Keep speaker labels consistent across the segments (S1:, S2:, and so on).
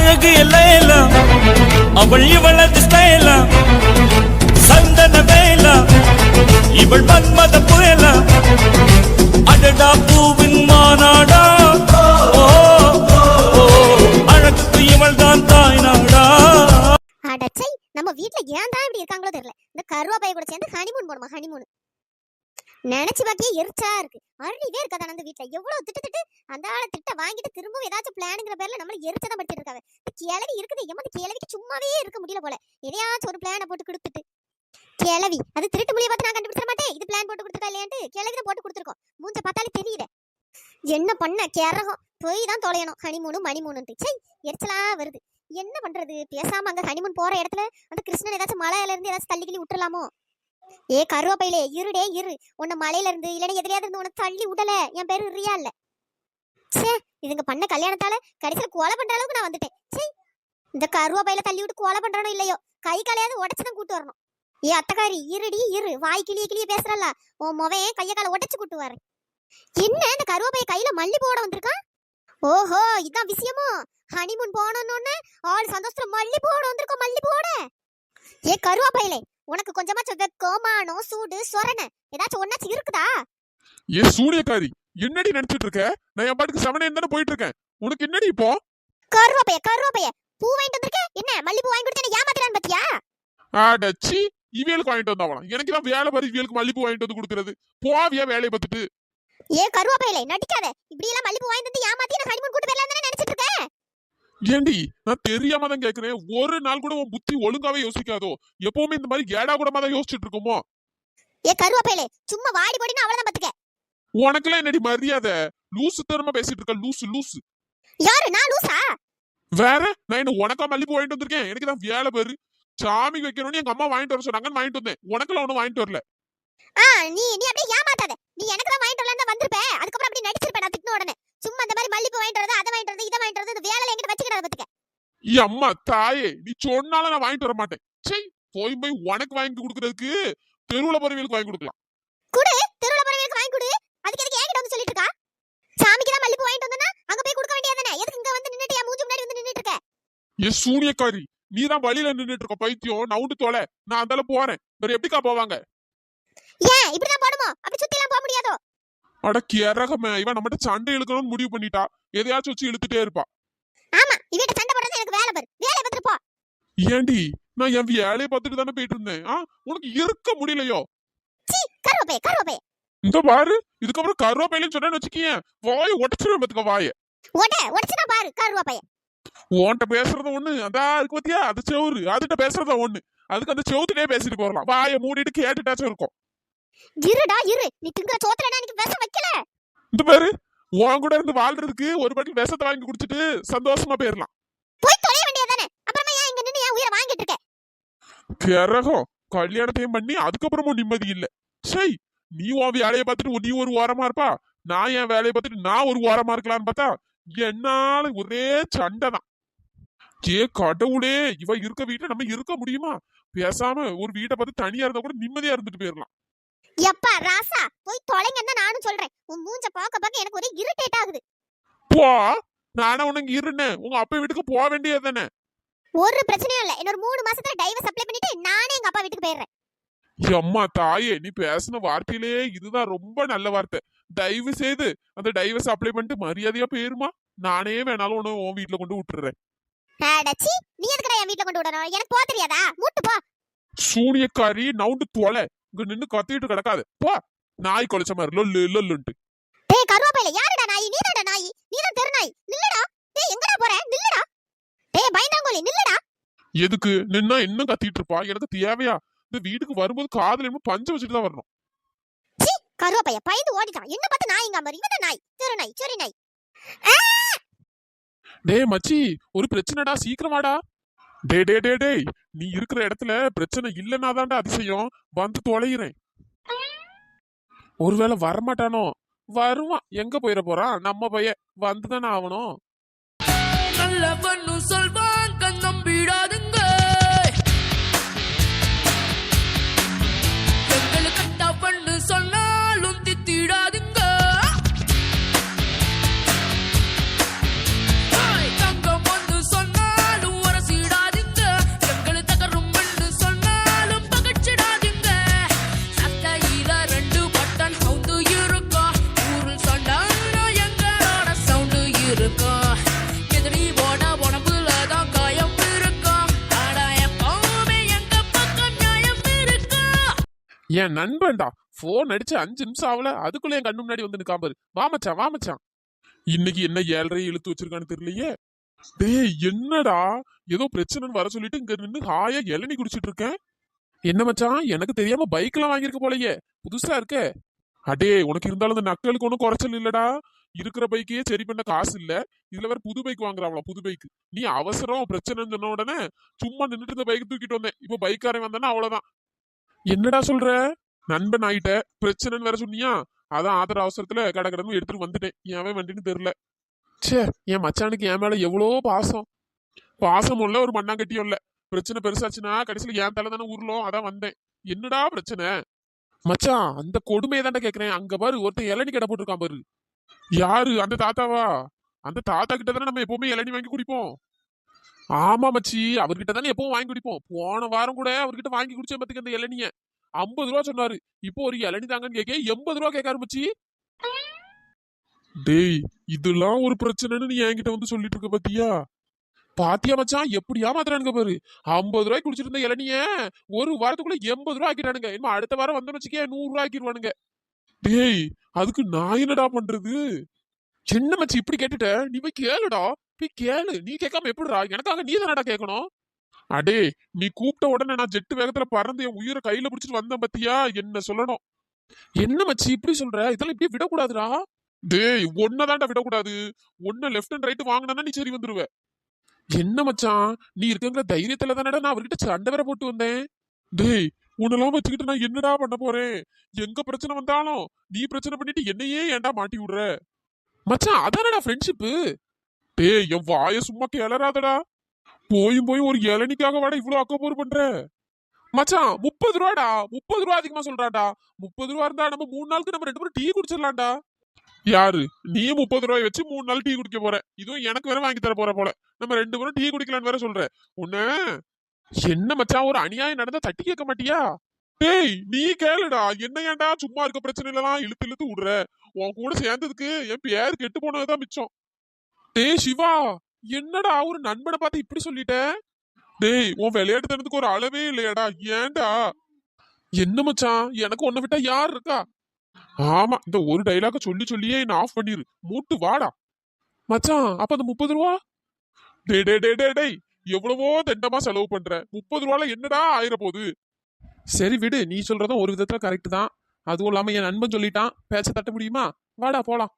S1: அழகு எல்லாம் அவள் இவளது ஸ்டைலா சந்தன வேலா இவள் மன்மத புயலா அடடா பூவின் மாநாடா அழகுக்கு இவள் தான் தாய் நாடா.
S2: அடச்சை நம்ம வீட்ல ஏன் தான் இப்படி இருக்காங்களோ தெரியல. இந்த கருவாப்பைய கூட சேர்ந்து ஹனிமூன் போடுமா ஹனிமூன். நினைச்சு பாக்கியே எரிச்சலா இருக்கு. அறிவே இருக்காது அந்த வீட்ல. எவ்வளவு திட்டு அந்த ஆளை திட்ட வாங்கிட்டு திரும்பவும் ஏதாச்சும் பிளானுங்கிற பேர்ல நம்மள எரிச்சதான் படுத்திட்டு இருக்காங்க. கிளவி இருக்குது எம்மது கிளவிக்கு சும்மாவே இருக்க முடியல போல. எதையாச்சும் ஒரு பிளானை போட்டு கொடுத்துட்டு கிளவி அது திருட்டு மொழியை பார்த்து நான் கண்டுபிடிச்சிட மாட்டேன். இது பிளான் போட்டு கொடுத்துட்டா இல்லையான்ட்டு கிளவி போட்டு கொடுத்துருக்கோம். மூஞ்ச பார்த்தாலே தெரியல. என்ன பண்ண கேரகம் போய் தான் தொலையணும். ஹனிமூனு மணிமூனுன்ட்டு சை எரிச்சலா வருது. என்ன பண்றது? பேசாம அங்க ஹனிமூன் போற இடத்துல அந்த கிருஷ்ணன் ஏதாச்சும் மலையில இருந்து ஏதாச்சும் தள்ளி கிள்ளி விட்டுலாமோ? ஏ கருவாப்பையிலே இருடே இரு. உன்னை மலையில இருந்து இல்லைன்னா எதிரியாவது இருந்து உன்னை தள்ளி விடல. என் பேரு ரியா இல்ல. சே இதுங்க பண்ண கல்யாணத்தால கடைசியில கொலை பண்ற அளவுக்கு நான் வந்துட்டேன். சே இந்த கருவாப்பையில தள்ளி விட்டு கொலை பண்றானோ இல்லையோ கை காலையாவது உடச்சுதான் கூட்டு வரணும். ஏ அத்தக்காரி இருடி இரு. வாய் கிளிய பேசுறல்ல உன் மொவையன் கைய காலை உடச்சு கூட்டு வரேன். என்ன இந்த கருவாப்பைய கையில மல்லிப்பூ போட வந்திருக்கான்? ஓஹோ இதான் விஷயமோ? ஹனிமூன் போனோன்னு ஆள் சந்தோஷத்துல மல்லிப்பூ போட வந்திருக்கோம். மல்லிப்பூ போட ஏ கருவாப்பையிலே உனக்கு கொஞ்சமாச்சும் வெக்கமானம் சூடு சொரண ஏதாச்சும் ஒன்னாச்சும் இருக்குதா?
S3: ஏ சூனியக்காரி என்னடி நினைச்சிட்டு இருக்க? நான் என் பாட்டுக்கு செவனே தானே போயிட்டு இருக்கேன். உனக்கு என்னடி இப்போ?
S2: கருவாப்பைய பூ வாங்கிட்டு வந்திருக்க. என்ன மல்லிப்பூ வாங்கி கொடுத்து ஏமாத்துறான்னு பாத்தியா?
S3: ஆடச்சி இவியலுக்கு வாங்கிட்டு வந்தாவலாம். எனக்கு தான் வேலை பாரு இவியலுக்கு மல்லிப்பூ வாங்கிட்டு வந்து கொடுக்கறது. போவியா வேலையை பார்த்துட்டு?
S2: ஏ கருவாப்பையிலே நடிக்காத. இப்படி எல்லாம் மல்லிப்பூ வாங்கிட்டு வந்து ஏமாத்தி நான் ஹனிமூன் கூட்டு போயிடலாம் தானே நினைச்சிட்டு இருக்கேன்.
S3: ஏண்டி நான் தெரியாம தான் கேக்குறேன். ஒரு நாள் கூட உன் புத்தி ஒழுங்காவே யோசிக்காதோ? எப்பவுமே இந்த மாதிரி ஏடா கூடமா தான் யோசிச்சுட்டு இருக்கோமோ?
S2: ஏ கருவாப்பையிலே சும்மா வாடி போடினா அவ்வளவுதான் பாத்துக்க.
S3: உனக்குலாம் என்னடி மரியாதை? லூசு தரமா பேசிட்டு இருக்க. லூசு
S2: யாரு நான் லூசா?
S3: வேற நான் என்ன உனக்கா மல்லிப்பூ வாங்கிட்டு வந்திருக்கேன். எனக்கு தான் வேலை பேரு. சாமி வைக்கணும்னு எங்க அம்மா வாங்கிட்டு வர சொன்னாங்கன்னு வாங்கிட்டு வந்தேன். உனக்குலாம் ஒன்னும் வாங்கிட்டு வரல.
S2: நீ அப்படியே ஏமாத்தாத. நீ எனக்கு தான் வாங்கிட்டு வரலன்னு வந்திருப்ப. அதுக்கப்புறம் அப்படி நடிச்சிருப்ப நான் திட்டின உடனே. சும்மா இந்த மாதிரி மல்லிப்பூ வாங்கிட்டு வரது அதை வாங்கிட்டு வரது இதை வாங்கிட்டு வரது இந்த வேலையில என்கிட்ட வச்சுக்கிடாத பாத்துக்க.
S3: அம்மா தாயே நீ சொன்னாலும் நான் வாங்கிட்டு வர மாட்டேன். சரி போய் உனக்கு வாங்கி கொடுக்கறதுக்கு தெருவுல போறவங்களுக்கு வாங்கி கொடுக்கலாம்.
S2: குடு தெருவுல போறவங்களுக்கு வாங்கி கொடு. அதுக்கு எதுக்கு என்கிட்ட வந்து சொல்லிட்டு இருக்கா? சாமிக்கு தான் மல்லிப்பூ வாங்கிட்டு வந்தனா அங்க போய் கொடுக்க வேண்டியதானே. எதுக்கு இங்க வந்து நின்னுட்டு மூஞ்சி முன்னாடி வந்து நின்னுட்டு இருக்க?
S3: ஏ சூனியக்காரி நீ தான் வழியில நின்னுட்டு இருக்க. பைத்தியம் நவுண்டு தோலை. நான் அந்தால போறேன். வேற எப்படிக்கா போவாங்க?
S2: ஏன் இப்படிதான் போடுமோ? அப்படி சுத்தி எல்லாம் போக முடியாதோ?
S3: அட கேரகமே இவன் நம்மகிட்ட சண்டை இழுக்கணும்னு முடிவு பண்ணிட்டா. எதையாச்சும் வச்சு இழுத்துட்டே இருப்பா.
S2: ஆமா இவட்ட சண்டை போடுறது எனக்கு வேலை பாரு. வேலைய பார்த்துட்டு போ.
S3: ஏண்டி நான் என் வேலையை பார்த்துட்டு தானே போயிட்டு இருந்தேன். உனக்கு இருக்க முடியலையோ?
S2: சீ கருவாப்பைய
S3: இந்த பாரு இதுக்கப்புறம் கருவாப்பையிலன்னு சொன்னேன்னு வச்சுக்கேன் வாயை உடச்சிருவேன் பாத்துக்க. வாயை
S2: உடச்சுனா பாரு கருவாப்பைய.
S3: உன்கிட்ட பேசுறது ஒண்ணு அதான் இருக்கு பாத்தியா? அது செவுரு. அதுகிட்ட பேசுறதா ஒண்ணு. அதுக்கு அந்த செவுத்துட்டே பேசிட்டு போறலாம். வாயை மூடிட்டு கேட்டுட்டாச்சும் இருக்கும்.
S2: இருடா இரு. நீ திங்கிற சோத்துல நான் விஷம் வைக்கல.
S3: இந்த பாரு உன் கூட இருந்து வாழ்றதுக்கு ஒரு பாட்டில் விஷத்தை வாங்கி குடிச்சிட்டு சந்தோஷமா போயிடலாம்.
S2: போய் தொலைய வேண்டியதானே. அப்புறமா ஏன் இங்க நின்னு ஏன் உயிரை வாங்கிட்டு இருக்க?
S3: கிரகம் கல்யாணத்தையும் பண்ணி அதுக்கப்புறமும் நிம்மதி இல்ல. சரி நீ உன் வேலையை பார்த்துட்டு நீ ஒரு ஓரமா இருப்பா. நான் என் வேலையை பார்த்துட்டு நான் ஒரு ஓரமா இருக்கலாம்னு பார்த்தா என்னால ஒரே சண்டை தான். ஏ கடவுளே இவ இருக்க வீட்டுல நம்ம இருக்க முடியுமா? பேசாம ஒரு வீட்டை பார்த்து தனியா இருந்தா கூட நிம்மதியா இருந்துட்டு போயிடலாம்.
S2: எப்பா ராசா போய் தொலைங்கன்னு நானும் சொல்றேன். உன் மூஞ்ச பார்க்க எனக்கு ஒரே இரிட்டேட் ஆகுது.
S3: போ நானே உனக்கு இருந்தேன். உங்க அப்பா வீட்டுக்கு போக வேண்டியது தானே.
S2: ஒரு பிரச்சனையும் இல்ல. இன்னொரு 3 மாசத்துல டைவர்ஸ் அப்ளை பண்ணிட்டு நானே எங்க அப்பா வீட்டுக்கு போயிடுறேன்.
S3: அம்மா தாயே நீ பேசின வார்த்தையிலே இதுதான் ரொம்ப நல்ல வார்த்தை. தயவு செய்து அந்த டைவர்ஸ் அப்ளை பண்ணிட்டு மரியாதையா போயிருமா. நானே வேணாலும் உன் வீட்டுல கொண்டு விட்டுறேன்.
S2: அடச்சி நீ எதுக்குடா என் வீட்டுல கொண்டு விடணும்? எனக்கு போக தெரியாதா? மூட்டு போ.
S3: சூனியக்காரி நவுண்டு தோலை. இங்க நின்னு கத்திட்டு கிடக்காது. போ நாய் கொலைச்ச மாதிரி லொல்லுன்ட்டு.
S2: டேய் கருவாப்பையில யாருடா நாய்? நீதான்டா நாய். நீதான் தெரு நாய். நில்லுடா. டேய் எங்கடா போற? நில்லுடா. டேய் பயந்தாங்கோலி நில்லுடா.
S3: எதுக்கு நின்னா இன்னும் கத்திட்டு இருப்பா? எனக்கு தேவையா? இந்த வீட்டுக்கு வரும்போது காதுல இன்னும் பஞ்சு வச்சுட்டு தான் வரணும்.
S2: சீ கருவாப்பைய பயந்து ஓடிட்டான். என்ன பார்த்து நாய்ங்க மாதிரி. இவன் நாய் தெரு நாய் சொரி நாய்.
S3: டேய் மச்சி ஒரு பிரச்சனைடா சீக்கிரமாடா. டேய் நீ இருக்கிற இடத்துல பிரச்சனை இல்லைன்னா தான்டா அதிசயம். வந்து தொலைகிறேன். ஒருவேளை வரமாட்டானோ? வருவான். எங்க போயிட போறான் நம்ம பையன்? வந்துதானே ஆகணும்.
S4: நல்ல பண்ணு சொல்வாங்க நம்பிடாதுங்க. எங்களுக்கு கட்டா பண்ணு சொன்னாலும் தித்திடாதுங்க. தங்கம் ஒன்று சொன்னா
S3: என் நண்பன்டா. போன் அடிச்சு 5 நிமிஷம் ஆகல, அதுக்குள்ள என் கண்ணு முன்னாடி வந்து நிக்காம பாரு. வா மச்சான், வா மச்சான். இன்னைக்கு என்ன 7:30 இழுத்து வச்சிருக்கான்னு தெரியலையே. டேய் என்னடா, ஏதோ பிரச்சனைன்னு வர சொல்லிட்டு இங்க நின்னு ஹாயா இளநீ குடிச்சிட்டு இருக்கேன். என்ன மச்சான், எனக்கு தெரியாம பைக் எல்லாம் வாங்கியிருக்க போலயே, புதுசா இருக்கே. அடே, உனக்கு இருந்தாலும் இந்த நக்கலுக்கு ஒன்றும் குறைச்சல் இல்லடா. இருக்கிற பைக்கையே சரி பண்ண காசு இல்ல, இதுல வேற புது பைக் வாங்குறாங்களா, புது பைக். நீ அவசரம் பிரச்சனைன்னு சொன்ன உடனே சும்மா நின்னுட்டு இந்த பைக் தூக்கிட்டு வந்தேன். இப்போ பைக்காரன் வந்தானா அவ்வளவுதான். என்னடா சொல்ற, நண்பன் ஆயிட்ட, பிரச்சனைன்னு வேற சொன்னியா? அதான் ஆத்திர அவசரத்துல கடகடன்னு எடுத்துட்டு வந்துட்டேன். ஏன் வண்டின்னு தெரியல. ச்சே, என் மச்சானுக்கு என் மேல எவ்வளோ பாசம். பாசமும் இல்ல, ஒரு மண்ணாங்கட்டியும் இல்ல. பிரச்சனை பெருசாச்சுன்னா கடைசியில என் தலை தானே உருளும். அதான் வந்தேன். என்னடா பிரச்சனை மச்சான்? அந்த கொடுமையை தாண்டா கேக்குறேன். அங்க பாரு, ஒருத்தன் இளநீ கடை போட்டிருக்கான் பாரு. யாரு, அந்த தாத்தாவா? அந்த தாத்தா கிட்ட தானே நம்ம எப்பவுமே இளநீ வாங்கி குடிப்போம். ஆமா மச்சி, அவர்கிட்ட தானே எப்பவும் வாங்கி குடிப்போம். போன வாரம் கூட அவர்கிட்ட வாங்கி குடிச்சேன் பாத்துக்க அந்த இளநிய. 50 ரூபா சொன்னாரு. இப்போ ஒரு இளநீ தாங்கன்னு கேட்க 80 ரூபா கேட்க ஆரம்பிச்சு. டேய், இதெல்லாம் ஒரு பிரச்சனைன்னு நீ என்கிட்ட வந்து சொல்லிட்டு இருக்க பாத்தியா? பாத்தியா மச்சான், எப்படியா மாத்திரானுங்க பாரு. 50 ரூபாய்க்கு குடிச்சிட்டு இருந்த இளநிய ஒரு வாரத்துக்குள்ள 80 ரூபா ஆக்கிட்டானுங்க. இன்னும் அடுத்த வாரம் வந்தோம்னு வச்சுக்கே 100 ரூபா ஆக்கிடுவானுங்க. டேய், அதுக்கு நான் என்னடா பண்றது? என்ன மச்சி இப்படி கேட்டுட்ட? நீ போய் கேளுடா, போய் கேளு. நீ கேட்காம எப்படிடா? எனக்காக நீ தானடா கேட்கணும். அடே, நீ கூப்பிட்ட உடனே நான் ஜெட்டு வேகத்துல பறந்து என் உயிரை கையில பிடிச்சிட்டு வந்தேன் பத்தியா? என்ன சொல்லணும்? என்ன மச்சி இப்படி சொல்ற? இதெல்லாம் இப்படி விடக்கூடாதுடா. டேய், ஒன்னதான்டா விடக்கூடாது. ஒன்ன லெஃப்ட் அண்ட் ரைட் வாங்கினா நீ சரி வந்துருவ. என்ன மச்சான், நீ இருக்கங்கிற தைரியத்துல தானடா நான் அவர்கிட்ட சண்டை வேற போட்டு வந்தேன். டேய், உன்னெல்லாம் வச்சுக்கிட்டு நான் என்னடா பண்ண போறேன்? எங்க பிரச்சனை வந்தாலும் நீ பிரச்சனை பண்ணிட்டு என்னையே ஏன்டா மாட்டி விடுற? மச்சான், அதானடா ஃப்ரெண்ட்ஷிப்பு. டேய், என் வாய சும்மா கிளறாதடா. போயும் போய் ஒரு இளநிக்காக வாடா இவ்வளவு அக்கப்போர் பண்ற? மச்சான், 30 ரூபாடா. 30 ரூபா அதிகமா சொல்றாடா. 30 ரூபா இருந்தா நம்ம 3 நாளுக்கு நம்ம 2 பேரும் டீ குடிச்சிடலாம்டா. யாரு நீ? 30 ரூபாய் வச்சு 3 நாள் டீ குடிக்க போற? இதுவும் எனக்கு வேற வாங்கி தர போற போல. நம்ம 2 பேரும் டீ குடிக்கலான்னு வேற சொல்ற. உன்ன என்ன மச்சான், ஒரு அநியாயம் நடந்தா தட்டி கேட்க மாட்டியா? டேய், நீ கேளுடா. என்ன ஏன்டா சும்மா இருக்க பிரச்சனைலாம் இழுத்து இழுத்து விடுற? உன் கூட சேர்ந்ததுக்கு என் பேர் கெட்டு போனதுதான் மிச்சம். டேய் சிவா, என்னடா ஒரு நண்பனை பார்த்து இப்படி சொல்லிட்ட? டேய், உன் விளையாட்டு தனத்துக்கு ஒரு அளவே இல்லையாடா? ஏன்டா? என்ன மச்சான், எனக்கு உன்னை விட்டா யார் இருக்கா? ஆமா, இந்த ஒரு டைலாக சொல்லி சொல்லியே என்ன ஆஃப் பண்ணிரு. மூட்டு வாடா மச்சான். அப்ப அந்த 30 ரூபா? டே டே டே டே டேய், எவ்வளவோ தெண்டமா செலவு பண்ற. 30 ரூபால என்னடா ஆயிர போகுது? சரி விடு, நீ சொல்றதும் ஒரு விதத்துல கரெக்ட் தான். அதுவும் இல்லாம என் நண்பன் சொல்லிட்டான், பேச்ச தட்ட முடியுமா? வாடா போலாம்.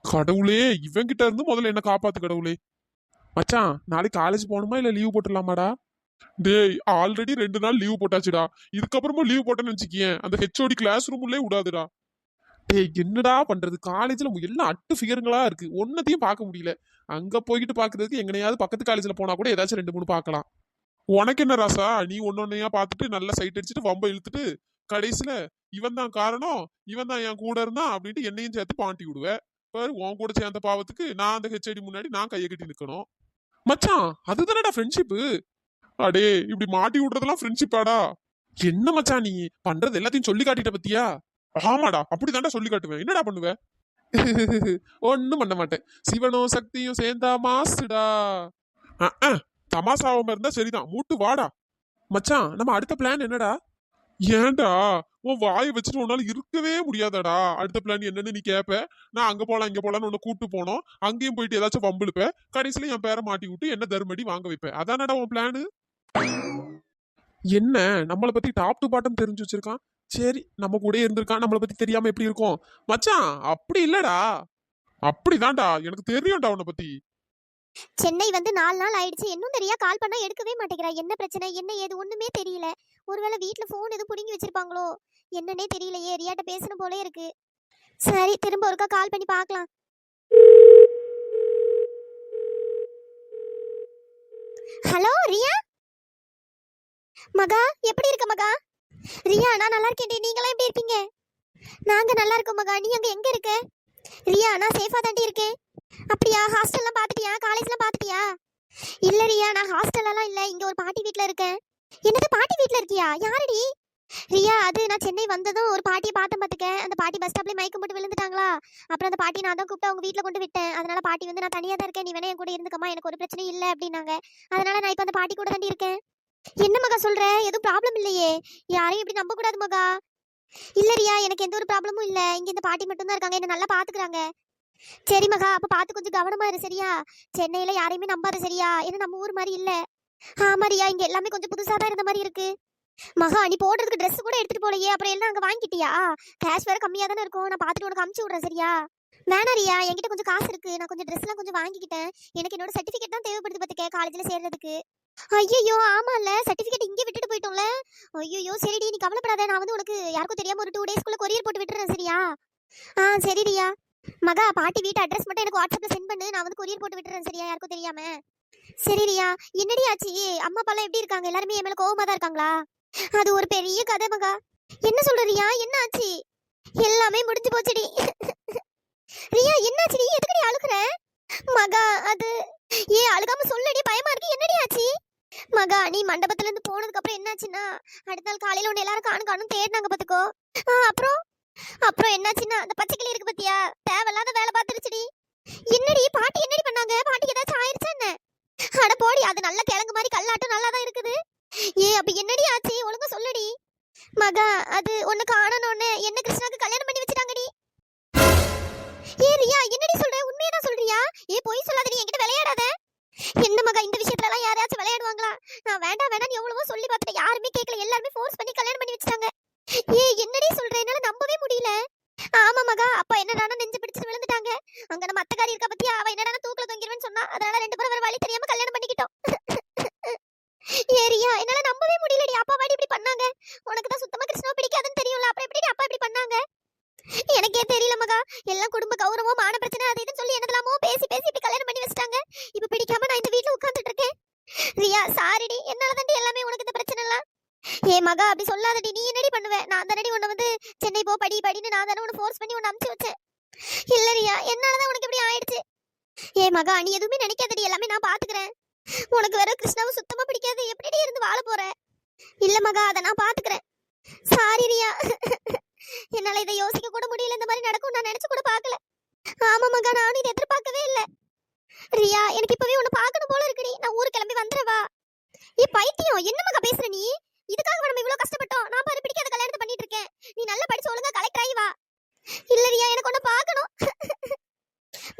S3: கடவுளே, இவங்கிட்ட இருந்து முதல்ல என்ன காப்பாத்து கடவுளே. மச்சான், நாளைக்கு காலேஜ் போகணுமா இல்ல லீவ் போட்டுடலாமாடா? டேய், ஆல்ரெடி 2 நாள் லீவ் போட்டாச்சுடா. இதுக்கப்புறமா லீவ் போட்டேன்னு வச்சுக்கியேன், அந்த ஹெச்ஓடி கிளாஸ் ரூம்லயே விடாதுடா. டேய், என்னடா பண்றது? காலேஜ்ல எல்லாம் அட்டு ஃபிகருங்களா இருக்கு, ஒன்னத்தையும் பார்க்க முடியல. அங்க போய்கிட்டு பாக்குறதுக்கு எங்கனையாவது பக்கத்து காலேஜ்ல போனா கூட ஏதாச்சும் 2 3 பார்க்கலாம். உனக்கு என்ன ராசா, நீ ஒன்னொன்னையா பார்த்துட்டு நல்லா சைட் அடிச்சுட்டு வம்ப இழுத்துட்டு கடைசியில இவன் தான் காரணம், இவன் தான் என் கூட இருந்தான் அப்படின்ட்டு என்னையும் சேர்த்து பாண்டி விடுவேன். பாரு, உன் கூட சேர்ந்த பாவத்துக்கு நான் அந்த ஹெச்ஐடி முன்னாடி நான் கையை கட்டி நிக்கணும். மச்சான், அதுதானடா ஃப்ரெண்ட்ஷிப்பு. அடே, இப்படி மாட்டி விடுறதெல்லாம் ஃப்ரெண்ட்ஷிப்பாடா? என்ன மச்சான், நீ பண்றது எல்லாத்தையும் சொல்லி காட்டிட்ட பத்தியா? ஆமாடா, அப்படிதான்டா சொல்லி காட்டுவேன். என்னடா பண்ணுவ? ஒன்னும் பண்ண மாட்டேன். சிவனும் சக்தியும் சேர்ந்தா மாசுடா. தமாசாவாம இருந்தா சரிதான். மூட்டு வாடா மச்சான். நம்ம அடுத்த பிளான் என்னடா? ஏன்டா உன் வாயை வச்சுட்டு உன்னால இருக்கவே முடியாதடா. அடுத்த பிளான் என்னன்னு நீ கேப்ப. நான் அங்க போலாம் இங்க போலான்னு உன்னை கூட்டு போனோம். அங்கேயும் போயிட்டு ஏதாச்சும் வம்பிழுப்ப. கடைசியில என் பேரை மாட்டி விட்டு என்ன தர்மடி வாங்க வைப்பேன். அதானடா உன் பிளானு? என்ன நம்மளை பத்தி டாப் டு பாட்டம் தெரிஞ்சு வச்சிருக்கான். சரி, நம்ம கூட இருந்திருக்கான், நம்மளை பத்தி தெரியாம எப்படி இருக்கும்? மச்சான், அப்படி இல்லடா. அப்படிதான்டா, எனக்கு தெரியும்டா உன்னை பத்தி.
S2: சென்னை வந்து 4 நாள் ஆயிடுச்சு, இன்னும் தெரியா கால் பண்ணா எடுக்கவே மாட்டேங்கிறா. என்ன பிரச்சனை, என்ன ஏது ஒண்ணுமே தெரியல. ஒருவேளை வீட்ல போன் எதுவும் புடுங்கி வச்சிருப்பாங்களோ என்னன்னே தெரியலையே. ரியாட்ட பேசணும் போலே இருக்கு. சரி, திரும்ப ஒருக்கா கால் பண்ணி பார்க்கலாம். ஹலோ ரியா மகா, எப்படி இருக்க மகா? ரியா, நான் நல்லா இருக்கேன். நீங்களாம் எப்படி இருக்கீங்க? நாங்க நல்லா இருக்கோம் மகா. நீ அங்க எங்க இருக்க? ரியா, நான் சேஃபா தாண்டி இருக்கேன். அப்படியா? ஹாஸ்டல்லாம் பாத்துட்டியா? காலேஜ்லாம் பாத்துட்டியா? இல்ல ரியா, நான் ஹாஸ்டல்லாம் இல்ல, இங்க ஒரு பாட்டி வீட்ல இருக்கேன். என்னது, பாட்டி வீட்ல இருக்கியா? யாரடி? ரியா, அது நான் சென்னை வந்ததும் ஒரு பாட்டியை பார்த்தேன் பாத்துக்க. அந்த பாட்டி பஸ் ஸ்டாப்ல மயக்கம் போட்டு விழுந்துட்டாங்களா. அப்புறம் அந்த பாட்டி நான் தான் கூப்பிட்டு அவங்க வீட்ல கொண்டு விட்டேன். அதனால பாட்டி வந்து நான் தனியா தான் இருக்கேன், நீ வேணா என் கூட இருந்துக்கமா, எனக்கு ஒரு பிரச்சனை இல்ல அப்படின்னாங்க. அதனால நான் இப்ப அந்த பாட்டி கூட தாண்டி இருக்கேன். என்ன மகா சொல்ற? எதுவும் ப்ராப்ளம் இல்லையே? யாரையும் இப்படி நம்ப கூடாது மகா. இல்ல ரியா, எனக்கு எந்த ஒரு ப்ராப்ளமும் இல்ல. இங்க இந்த பாட்டி மட்டும் தான் இருக்காங்க, என்ன நல்லா பாத்துக்கறாங்க. சரி மகா, அப்ப பாத்து கொஞ்சம் கவனமா இரு சரியா? சென்னையில யாரையுமே நம்பாத சரியா? ஏன்னா நம்ம ஊர் மாதிரி இல்ல. ஆமா ரியா, இங்க எல்லாமே கொஞ்சம் புதுசா தான் இருந்த மாதிரி இருக்கு. மகா, நீ போடுறதுக்கு Dress கூட எடுத்துட்டு போலையே, அப்புறம் எல்லாம் அங்க வாங்கிட்டியா? கேஷ் வேற கம்மியா தானே இருக்கும், நான் பாத்துட்டு உனக்கு அமுச்சு விடுறேன் சரியா? வேணா ரியா, என்கிட்ட கொஞ்சம் காசு இருக்கு, நான் கொஞ்சம் Dress எல்லாம் கொஞ்சம் வாங்கிக்கிட்டேன். எனக்கு என்னோட சர்டிபிகேட் தான் தேவைப்படுது பாத்துக்க, காலேஜ்ல சேர்றதுக்கு. ஐயோ ஆமால, சர்டிபிகேட் இங்கே விட்டுட்டு போயிட்டோம்ல. ஐயோ சரிடி, நீ கவலைப்படாத, நான் வந்து உனக்கு யாருக்கும் தெரியாம ஒரு 2 டேஸ்க்குள்ள கொரியர் போட்டு விட்டுறேன் சரியா? சரி ரியா. மகா, பாட்டி வீட்டு அட்ரஸ் மட்டும் எனக்கு வாட்ஸ்அப்ல சென்ட் பண்ணு, நான் வந்து கொரியர் போட்டு விட்டுறேன் சரியா, யாருக்கும் தெரியாம. சரி ரியா. என்னடி ஆச்சு? அம்மா அப்பாலாம் எப்படி இருக்காங்க? எல்லாருமே என் மேல கோவமா தான் இருக்காங்களா? அது ஒரு பெரிய கதை மகா. என்ன சொல்ற ரியா, என்ன ஆச்சு? எல்லாமே முடிஞ்சு போச்சுடி. ரியா என்னாச்சுடி, எதுக்குடி அழுகுற? மகா அது அழுகாம சொல்லடி, பயமா இருக்கு, என்னடி ஆச்சு? மகா, நீ மண்டபத்துல இருந்து போனதுக்கு அப்புறம் என்னாச்சுன்னா, அடுத்த நாள் காலையில உன்னை எல்லாரும் காணும் தேடினாங்க பாத்துக்கோ. அப்புறம் என்னாச்சுன்னா, அந்த பச்சைக்கிளி இருக்கு பத்தியா, தேவையில்லாத வேலை பார்த்துருச்சுடி. என்னடி பாட்டி என்னடி பண்ணாங்க? பாட்டிக்கு ஏதாச்சும் ஆயிருச்சா என்ன? அட போடி, அது நல்ல கிழங்கு மாதிரி கல்லாட்டம் நல்லா தான் இருக்குது. அப்ப என்னடி ஆச்சு, ஒழுங்கா சொல்லுடி. மகா, அது ஒண்ணு காணணும்னு என்ன கிருஷ்ணாக்கு கல்யாணம் பண்ணி வச்சிட்டாங்கடி. ரியா, என்னடி சொல்ற? உண்மையா தான் சொல்றியா? பொய் சொல்லாதடி, என்கிட்ட விளையாடாத. என்ன மகா, இந்த விஷயத்துல எல்லாம் யாராச்சும் விளையாடுவாங்களா? நான் வேண்டாம் வேண்டாம் எவ்வளவோ சொல்லி பார்த்துட்டேன், யாருமே கேட்கல, எல்லாருமே ஃபோர்ஸ் பண்ணி கல்யாணம் பண்ணி வச்சிட்டாங்க. என்னடி சொல்ற? என்னால நம்பவே முடியல. ஆமா மகா, அப்பா என்னடானா நெஞ்சு பிடிச்சிட்டு விழுந்துட்டாங்க. அங்க நம்ம அத்தைக்காரி இருக்க பத்தியா, அவ என்னடானா தூக்குல தொங்கிருவேன்னு சொன்னா, அதனால 2 பேரும் வேற வழி தெரியாம கல்யாணம் பண்ணிக்கிட்டோம். ரியா, என்னால நம்பவே முடியலடி, அப்பா வாடி இப்படி பண்ணாங்க. உனக்கு தான் சுத்தமா கிருஷ்ணா பிடிக்காதுன்னு தெரியும்ல, அப்புறம் எப்படி அப்பா இப்படி பண்ணாங்க? எனக்கே தெரியல மகா, எல்லாம் குடும்ப கௌரவம் மான பிரச்சனை அது இதுன்னு சொல்லி என்னதெல்லாமோ பேசி இப்படி கல்யாணம் பண்ணி வச்சிட்டாங்க. இப்ப பிடிக்காம நான் இந்த வீட்ல உட்கார்ந்துட்டு இருக்கேன். ரியா சாரிடி, என்னால தாண்டி எல்லாமே உனக்கு இந்த பிரச்சனை எல்லாம். மகா, அப்படி சொல்லாதடி, நீ என்னடி பண்ணுவ? நான் தானடி உன்னை வந்து சென்னை போ படின்னு நான் தானே உன்னை ஃபோர்ஸ் பண்ணி உன்னை அமுச்சு வச்சேன். இல்ல ரியா, என்னாலதான் உனக்கு இப்படி ஆயிடுச்சு. மகா, நீ எதுவுமே நினைக்காதடி, எல்லாமே நான் பாத்துக்கிறேன். உனக்கு வேற கிருஷ்ணாவை சுத்தமா பிடிக்காது, எப்படி இருந்து வாழ போற? இல்ல மகா, அதை நான் பாத்துக்கிறேன். சாரி ரியா, என்னால இதை யோசிக்க கூட முடியல, இந்த மாதிரி நடக்கும் நான் நினைச்சு கூட பாக்கல. ஆமா மகா, நானும் இதை எதிர்பார்க்கவே இல்ல. ரியா, எனக்கு இப்பவே உன்னை பார்க்கணும் போல இருக்குடி, நான் ஊருக்கு கிளம்பி வந்துறவா? பைத்தியம், என்ன மகா பேசுற நீ? இதுக்காக நம்ம இவ்வளவு கஷ்டப்பட்டோம், நான் பாரு பிடிக்காத கல்யாணத்தை பண்ணிட்டு இருக்கேன். நீ நல்லா படிச்சு ஒழுங்கா கலெக்டர் ஆகி வா. இல்ல ரியா, எனக்கு உன்னை பார்க்கணும்.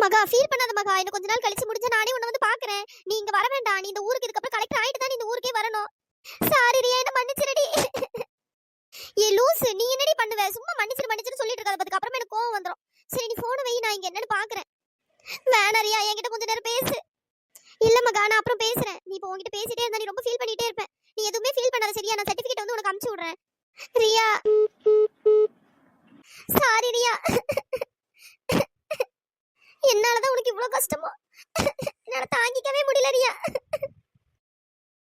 S2: மகா, ஃபீல் பண்ணாத மகா, இன்னும் கொஞ்ச நாள் கழிச்சு முடிஞ்சா நானே உன்னை வந்து பாக்குறேன். நீ இங்க வர வேண்டாம், நீ இந்த ஊருக்கு இதுக்கப்புறம் கலெக்டர் ஆயிட்டு தான் நீ இந்த ஊருக்கே வரணும். சாரி ரியா, என்ன மன்னிச்சிருடி. லூசு, நீ என்னடி பண்ணுவ? சும்மா மன்னிச்சிரு சொல்லிட்டு இருக்காத, அதுக்கு அப்புறமா எனக்கு கோவம் வந்துரும். சரி, நீ போனை வை, நான் இங்க என்னன்னு பாக்குறேன். வேணா ரியா, என்கிட்ட கொஞ்ச நேரம் பேசு. இல்ல மகா, நான் அப்புறம் பேசுறேன். நீ இப்போ உன்கிட்ட பேசிட்டே இருந்தா நீ ரொம்ப ஃபீல் பண்ணிட்டே இருப்ப. நீ எதுவுமே ஃபீல் பண்ணாத சரியா? நான் சர்டிபிகேட் வந்து உனக்கு அமுச்சு விடுறேன். ரியா சாரி ரியா, என்னாலதான் உனக்கு இவ்வளவு கஷ்டமோ, என்னால தாங்கிக்கவே முடியல ரியா.